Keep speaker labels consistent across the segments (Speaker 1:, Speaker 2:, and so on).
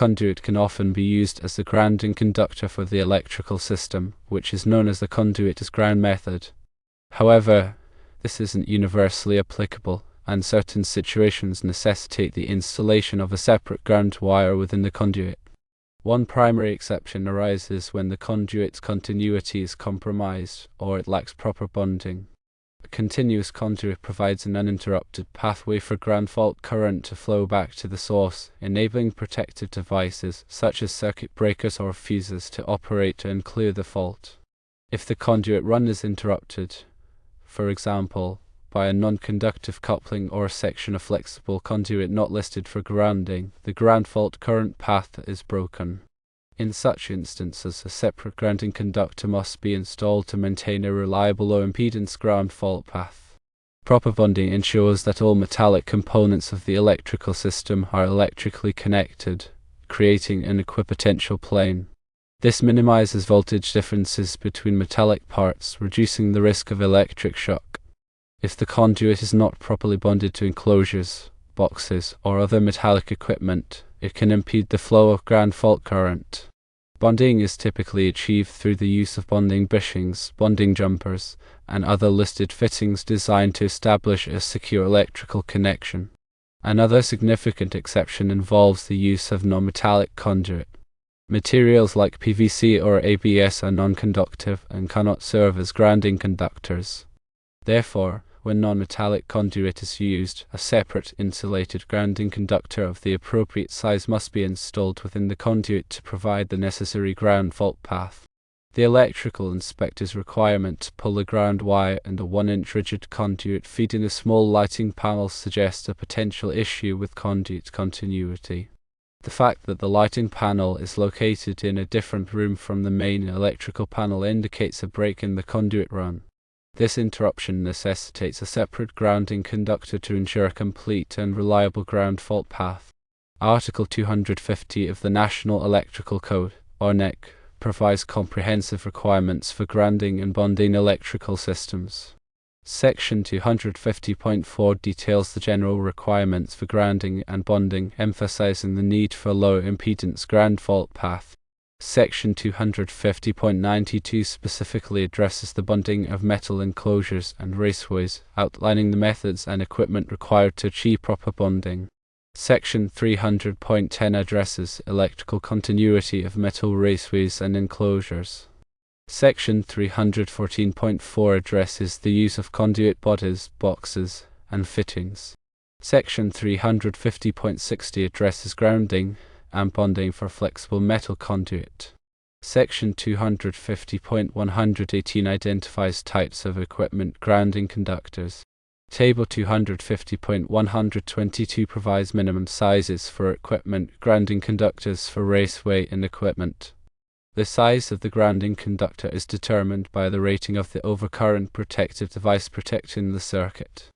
Speaker 1: conduit can often be used as the grounding conductor for the electrical system, which is known as the conduit as ground method. However, this isn't universally applicable, and certain situations necessitate the installation of a separate ground wire within the conduit. One primary exception arises when the conduit's continuity is compromised or it lacks proper bonding. A continuous conduit provides an uninterrupted pathway for ground fault current to flow back to the source, enabling protective devices such as circuit breakers or fuses to operate and clear the fault. If the conduit run is interrupted, for example, by a non-conductive coupling or a section of flexible conduit not listed for grounding, the ground fault current path is broken. In such instances, a separate grounding conductor must be installed to maintain a reliable low-impedance ground fault path. Proper bonding ensures that all metallic components of the electrical system are electrically connected, creating an equipotential plane. This minimizes voltage differences between metallic parts, reducing the risk of electric shock. If the conduit is not properly bonded to enclosures, boxes, or other metallic equipment, it can impede the flow of ground fault current. Bonding is typically achieved through the use of bonding bushings, bonding jumpers, and other listed fittings designed to establish a secure electrical connection. Another significant exception involves the use of non-metallic conduit. Materials like PVC or ABS are non-conductive and cannot serve as grounding conductors. Therefore, when non-metallic conduit is used, a separate insulated grounding conductor of the appropriate size must be installed within the conduit to provide the necessary ground fault path. The electrical inspector's requirement to pull a ground wire and a 1-inch rigid conduit feeding a small lighting panel suggests a potential issue with conduit continuity. The fact that the lighting panel is located in a different room from the main electrical panel indicates a break in the conduit run. This interruption necessitates a separate grounding conductor to ensure a complete and reliable ground fault path. Article 250 of the National Electrical Code, or NEC, provides comprehensive requirements for grounding and bonding electrical systems. Section 250.4 details the general requirements for grounding and bonding, emphasizing the need for low-impedance ground fault path. Section 250.92 specifically addresses the bonding of metal enclosures and raceways, outlining the methods and equipment required to achieve proper bonding. Section 300.10 addresses electrical continuity of metal raceways and enclosures. Section 314.4 addresses the use of conduit bodies, boxes, and fittings. Section 350.60 addresses grounding and bonding for flexible metal conduit. Section 250.118 identifies types of equipment grounding conductors. Table 250.122 provides minimum sizes for equipment grounding conductors for raceway and equipment. The size of the grounding conductor is determined by the rating of the overcurrent protective device protecting the circuit.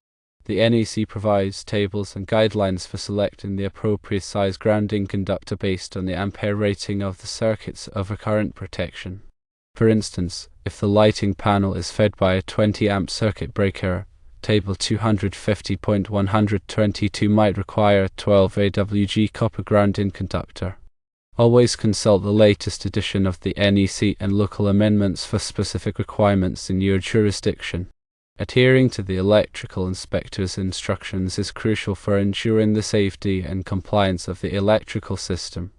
Speaker 1: The NEC provides tables and guidelines for selecting the appropriate size grounding conductor based on the ampere rating of the circuit's overcurrent protection. For instance, if the lighting panel is fed by a 20 amp circuit breaker, Table 250.122 might require a 12 AWG copper grounding conductor. Always consult the latest edition of the NEC and local amendments for specific requirements in your jurisdiction. Adhering to the electrical inspector's instructions is crucial for ensuring the safety and compliance of the electrical system.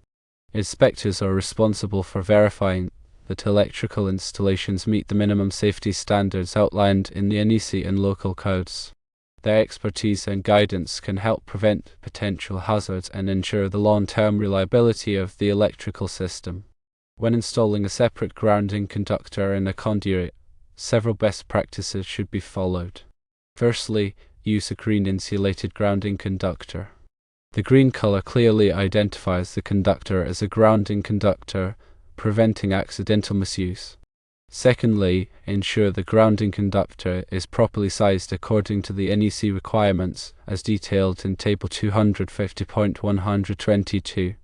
Speaker 1: Inspectors are responsible for verifying that electrical installations meet the minimum safety standards outlined in the NEC and local codes. Their expertise and guidance can help prevent potential hazards and ensure the long-term reliability of the electrical system. When installing a separate grounding conductor in a conduit, several best practices should be followed. Firstly, use a green insulated grounding conductor. The green color clearly identifies the conductor as a grounding conductor, preventing accidental misuse. Secondly, ensure the grounding conductor is properly sized according to the NEC requirements, as detailed in Table 250.122.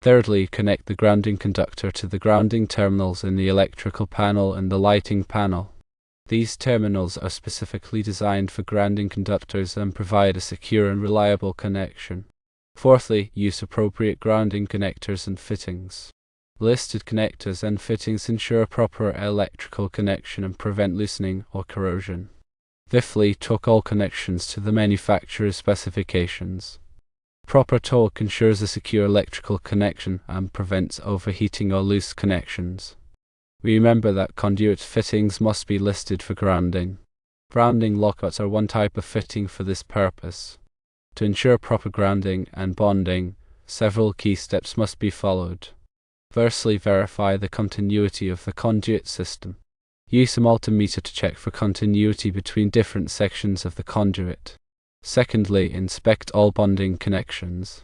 Speaker 1: Thirdly, connect the grounding conductor to the grounding terminals in the electrical panel and the lighting panel. These terminals are specifically designed for grounding conductors and provide a secure and reliable connection. Fourthly, use appropriate grounding connectors and fittings. Listed connectors and fittings ensure proper electrical connection and prevent loosening or corrosion. Fifthly, torque all connections to the manufacturer's specifications. Proper torque ensures a secure electrical connection and prevents overheating or loose connections. Remember that conduit fittings must be listed for grounding. Grounding lockouts are one type of fitting for this purpose. To ensure proper grounding and bonding, several key steps must be followed. Firstly, verify the continuity of the conduit system. Use a multimeter to check for continuity between different sections of the conduit. Secondly, inspect all bonding connections.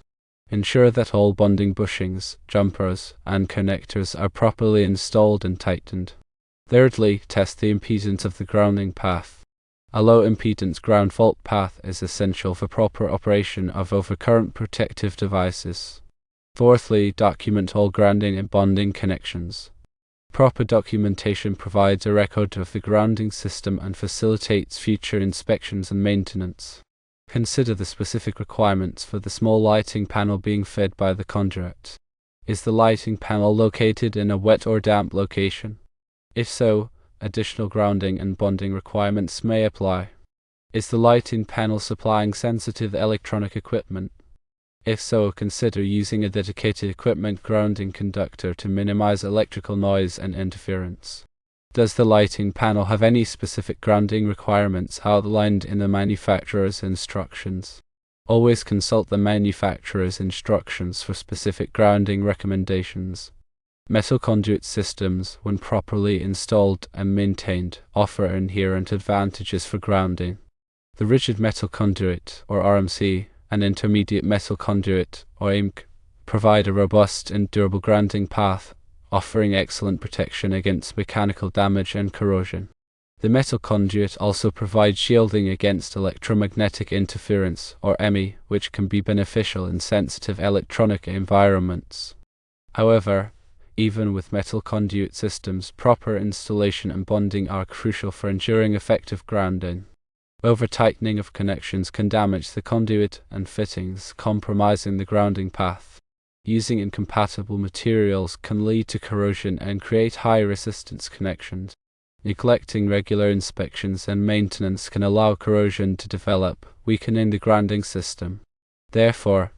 Speaker 1: Ensure that all bonding bushings, jumpers, and connectors are properly installed and tightened. Thirdly, test the impedance of the grounding path. A low impedance ground fault path is essential for proper operation of overcurrent protective devices. Fourthly, document all grounding and bonding connections. Proper documentation provides a record of the grounding system and facilitates future inspections and maintenance. Consider the specific requirements for the small lighting panel being fed by the conduit. Is the lighting panel located in a wet or damp location? If so, additional grounding and bonding requirements may apply. Is the lighting panel supplying sensitive electronic equipment? If so, consider using a dedicated equipment grounding conductor to minimize electrical noise and interference. Does the lighting panel have any specific grounding requirements outlined in the manufacturer's instructions? Always consult the manufacturer's instructions for specific grounding recommendations. Metal conduit systems, when properly installed and maintained, offer inherent advantages for grounding. The rigid metal conduit, or RMC, and intermediate metal conduit, or IMC, provide a robust and durable grounding path, offering excellent protection against mechanical damage and corrosion. The metal conduit also provides shielding against electromagnetic interference, or EMI, which can be beneficial in sensitive electronic environments. However, even with metal conduit systems, proper installation and bonding are crucial for ensuring effective grounding. Over-tightening of connections can damage the conduit and fittings, compromising the grounding path. Using incompatible materials can lead to corrosion and create high-resistance connections. Neglecting regular inspections and maintenance can allow corrosion to develop, weakening the grounding system. Therefore,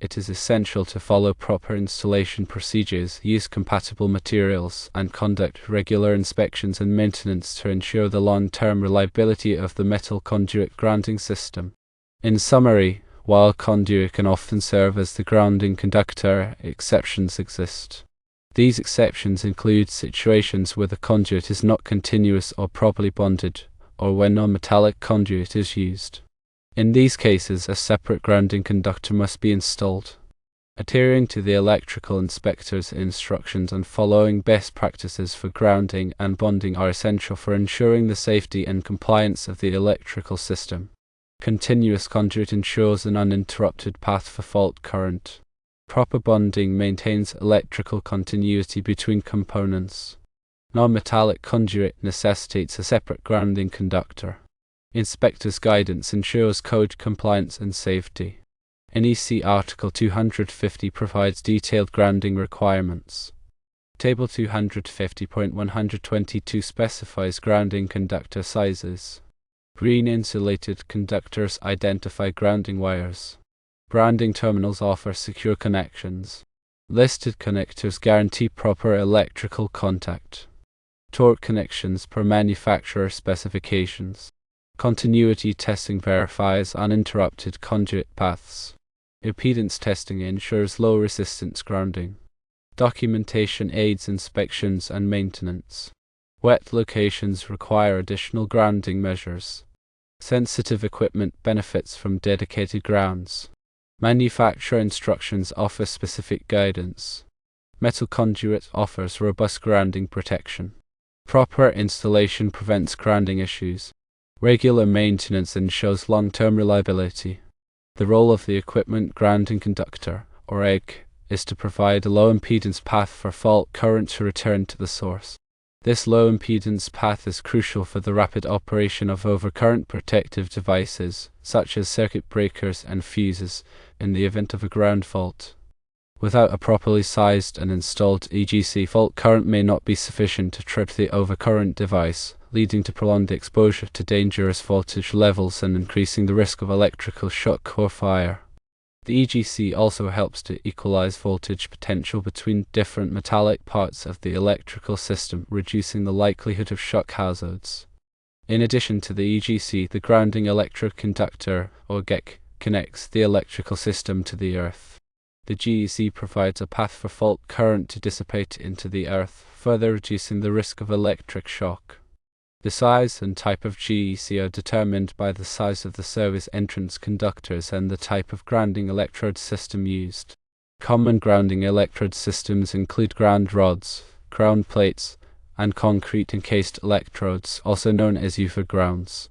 Speaker 1: it is essential to follow proper installation procedures, use compatible materials, and conduct regular inspections and maintenance to ensure the long-term reliability of the metal conduit grounding system. In summary, while conduit can often serve as the grounding conductor, exceptions exist. These exceptions include situations where the conduit is not continuous or properly bonded, or when non-metallic conduit is used. In these cases, a separate grounding conductor must be installed. Adhering to the electrical inspector's instructions and following best practices for grounding and bonding are essential for ensuring the safety and compliance of the electrical system. Continuous conduit ensures an uninterrupted path for fault current. Proper bonding maintains electrical continuity between components. Non-metallic conduit necessitates a separate grounding conductor. Inspector's guidance ensures code compliance and safety. NEC Article 250 provides detailed grounding requirements. Table 250.122 specifies grounding conductor sizes. Green insulated conductors identify grounding wires. Grounding terminals offer secure connections. Listed connectors guarantee proper electrical contact. Torque connections per manufacturer specifications. Continuity testing verifies uninterrupted conduit paths. Impedance testing ensures low resistance grounding. Documentation aids inspections and maintenance. Wet locations require additional grounding measures. Sensitive equipment benefits from dedicated grounds. Manufacturer instructions offer specific guidance. Metal conduit offers robust grounding protection. Proper installation prevents grounding issues. Regular maintenance ensures long-term reliability. The role of the equipment grounding conductor, or EG, is to provide a low impedance path for fault current to return to the source. This low impedance path is crucial for the rapid operation of overcurrent protective devices, such as circuit breakers and fuses, in the event of a ground fault. Without a properly sized and installed EGC, fault current may not be sufficient to trip the overcurrent device, leading to prolonged exposure to dangerous voltage levels and increasing the risk of electrical shock or fire. The EGC also helps to equalize voltage potential between different metallic parts of the electrical system, reducing the likelihood of shock hazards. In addition to the EGC, the grounding electroconductor, or GEC, connects the electrical system to the earth. The GEC provides a path for fault current to dissipate into the earth, further reducing the risk of electric shock. The size and type of GEC are determined by the size of the service entrance conductors and the type of grounding electrode system used. Common grounding electrode systems include ground rods, ground plates, and concrete encased electrodes, also known as UFA grounds.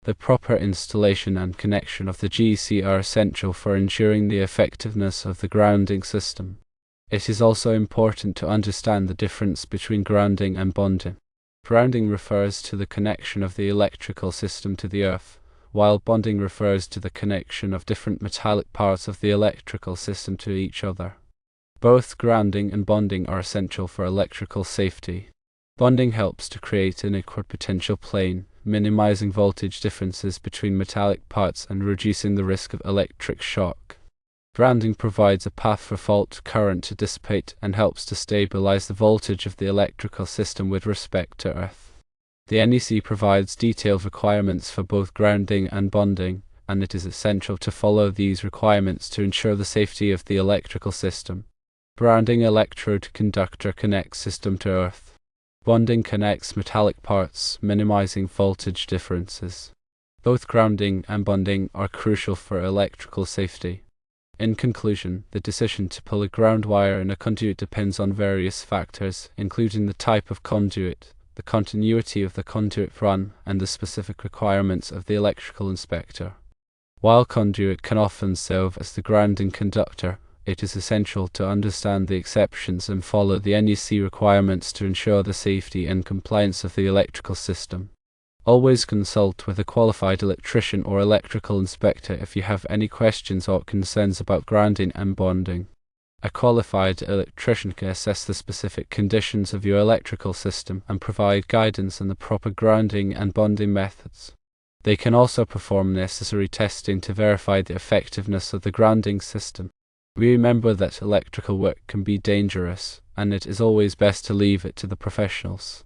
Speaker 1: The proper installation and connection of the GEC are essential for ensuring the effectiveness of the grounding system. It is also important to understand the difference between grounding and bonding. Grounding refers to the connection of the electrical system to the earth, while bonding refers to the connection of different metallic parts of the electrical system to each other. Both grounding and bonding are essential for electrical safety. Bonding helps to create an equipotential plane, minimizing voltage differences between metallic parts and reducing the risk of electric shock. Grounding provides a path for fault current to dissipate and helps to stabilize the voltage of the electrical system with respect to earth. The NEC provides detailed requirements for both grounding and bonding, and it is essential to follow these requirements to ensure the safety of the electrical system. Grounding electrode conductor connects system to earth. Bonding connects metallic parts, minimizing voltage differences. Both grounding and bonding are crucial for electrical safety. In conclusion, the decision to pull a ground wire in a conduit depends on various factors, including the type of conduit, the continuity of the conduit run, and the specific requirements of the electrical inspector. While conduit can often serve as the grounding conductor, it is essential to understand the exceptions and follow the NEC requirements to ensure the safety and compliance of the electrical system. Always consult with a qualified electrician or electrical inspector if you have any questions or concerns about grounding and bonding. A qualified electrician can assess the specific conditions of your electrical system and provide guidance on the proper grounding and bonding methods. They can also perform necessary testing to verify the effectiveness of the grounding system. Remember that electrical work can be dangerous, and it is always best to leave it to the professionals.